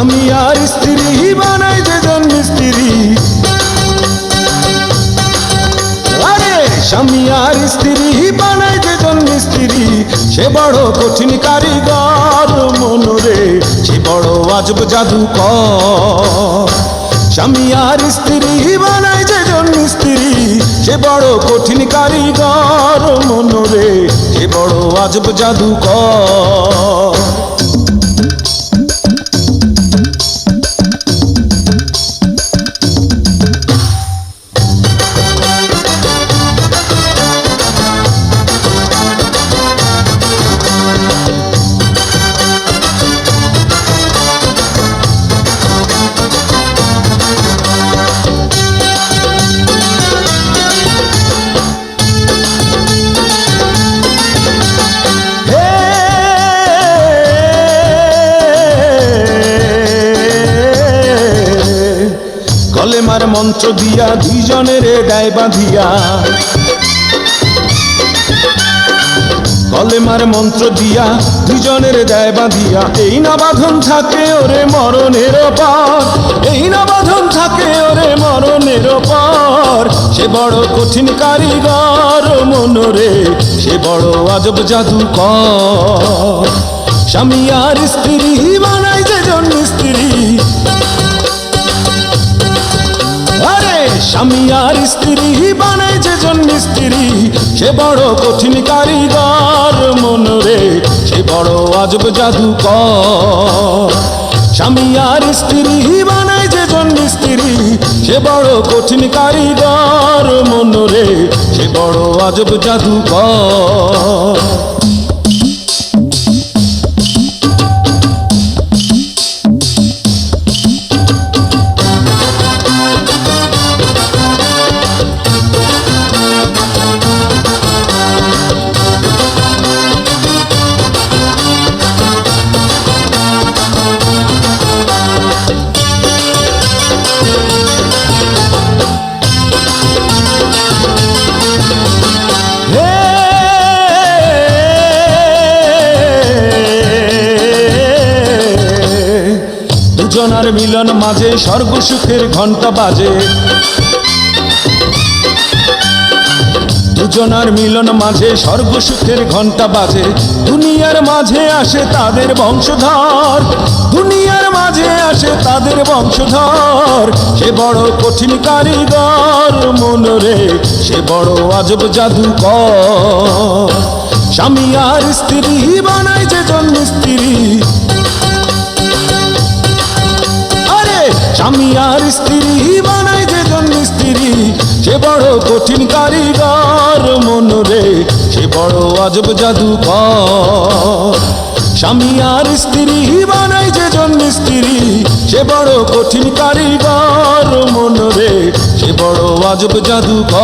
স্বামী আর স্ত্রী বানায় যেজন মিস্ত্রি, আরে স্বামী আর স্ত্রী বানায় যেজন মিস্ত্রি, সে বড় কঠিন কারিগর মনরে, সে বড় আজব জাদুকর। স্বামী আর স্ত্রী বানায় যেজন মিস্ত্রি, সে বড় কঠিন কারিগর মনরে, সে বড় আজব জাদুকর। কলেমার মন্ত্র দিয়া দুইজনের গায়ে বাঁধিয়া, কলেমার মন্ত্র দিয়া দুইজনের গায়ে বাঁধিয়া, এই না বাঁধন থাকে ওরে মরণের পর, এই না বাঁধন থাকে ওরে মরণের পর। সে বড় কঠিন কারিগর মনরে, সে বড় আজব জাদুকর। স্বামী আর স্ত্রী বানায় যেজন মিস্ত্রি, আরে স্বামী আর স্ত্রী বানায় যেজন মিস্ত্রি, সে বড় কঠিন কারিগর মনরে, সে বড় আজব জাদুকর। স্বামী আর স্ত্রী বানায় যেজন মিস্ত্রি, সে বড় কঠিন কারিগর মনরে, সে বড় আজব জাদুকর। দুজনার মিলন মাঝে স্বর্গ সুখের ঘন্টা বাজে, দুজনার মিলন মাঝে স্বর্গ সুখের ঘন্টা বাজে। দুনিয়ার মাঝে আসে তাদের বংশধর, দুনিয়ার মাঝে আসে তাদের বংশধর। সে বড় কঠিন কারিগর মনরে, সে বড় আজব জাদুকর। স্বামী আর স্ত্রী বানায় যেজন মিস্ত্রি, স্বামী আর স্ত্রী বানায় যেজন মিস্ত্রি, সে বড় কঠিন কারিগর মনরে, সে বড় আজব জাদুকর। স্বামী আর স্ত্রী বানায় যেজন মিস্ত্রি, সে বড় কঠিন কারিগর মনরে, সে বড় আজব জাদুকর।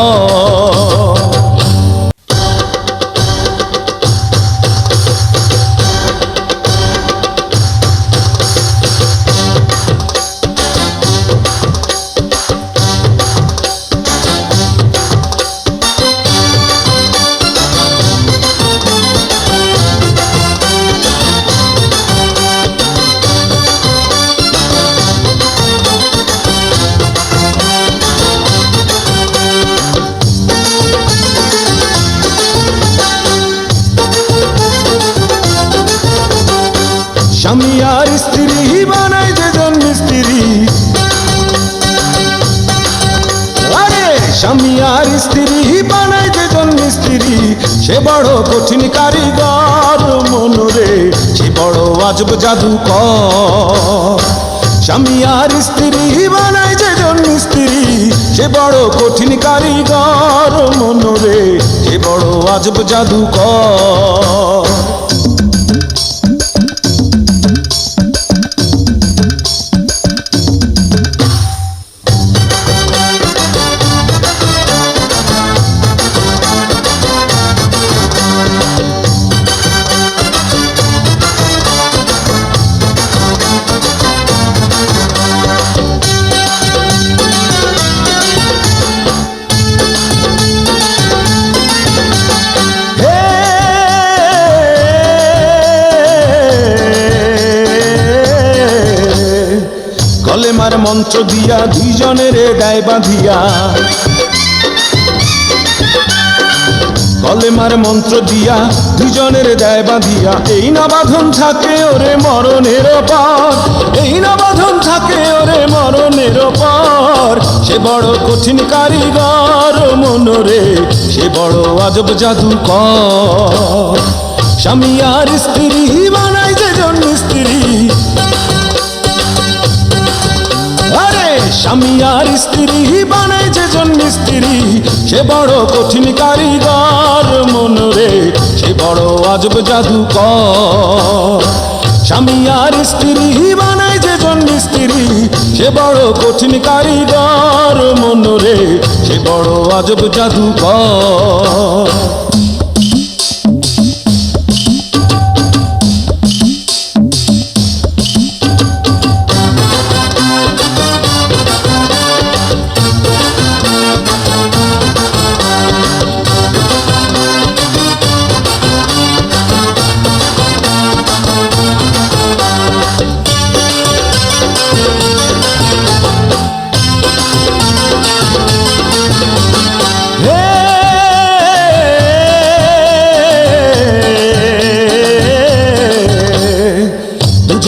স্বামী আর স্ত্রী বানায় যেজন মিস্ত্রি, আরে স্বামী আর স্ত্রী বানায় যেজন মিস্ত্রি, সে বড় কঠিন কারিগর মনরে, সে বড় আজব জাদুকর। স্বামী আর স্ত্রী বানায় যেজন মিস্ত্রি, সে বড় কঠিন কারিগর মনরে, সে বড় আজব জাদুকর। কলেমার মন্ত্র দিয়া দুইজনের দেয় বাঁধিয়া কলেমার মন্ত্র দিয়া দুজনের দেয় বাঁধিয়া এই না বাঁধন থাকে ওরে মরণের পর এই না বাঁধন থাকে ওরে মরণের পর সে বড় কঠিন কারিগর মনরে সে বড় আজব জাদুকর স্বামী আর স্ত্রী বানাই যেজন স্ত্রী আরে স্বামী আর স্ত্রী বানাই যেজন স্ত্রী সে বড় কঠিন কারিগর মনরে সে বড় আজব জাদুকর স্বামী আর স্ত্রী বানাই যেজন স্ত্রী সে বড় কঠিন কারিগর মনরে সে বড় আজব জাদুকর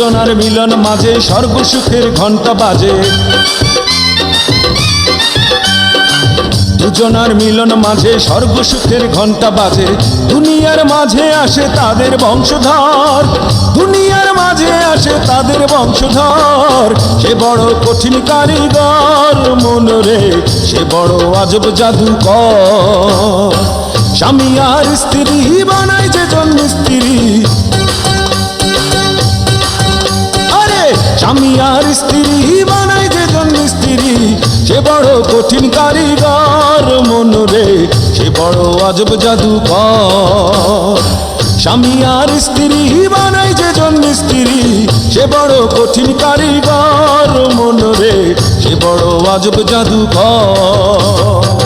দুজনার মিলন মাঝে স্বর্গ সুখের ঘন্টা বাজে দুজনার মিলন মাঝে স্বর্গ সুখের ঘন্টা বাজে দুনিয়ার মাঝে আসে তাদের বংশধর দুনিয়ার মাঝে আসে তাদের বংশধর সে বড় কঠিন কারিগর মনরে সে বড় আজব জাদুকর স্বামী আর স্ত্রী বানায় যেজন স্ত্রী স্বামী আর স্ত্রী বানায় যেজন স্ত্রী সে বড় কঠিন কারিগর মনরে সে বড় আজব জাদুকর স্বামী আর স্ত্রী বানায় যেজন স্ত্রী সে বড় কঠিন কারিগর মনরে সে বড় আজব জাদুকর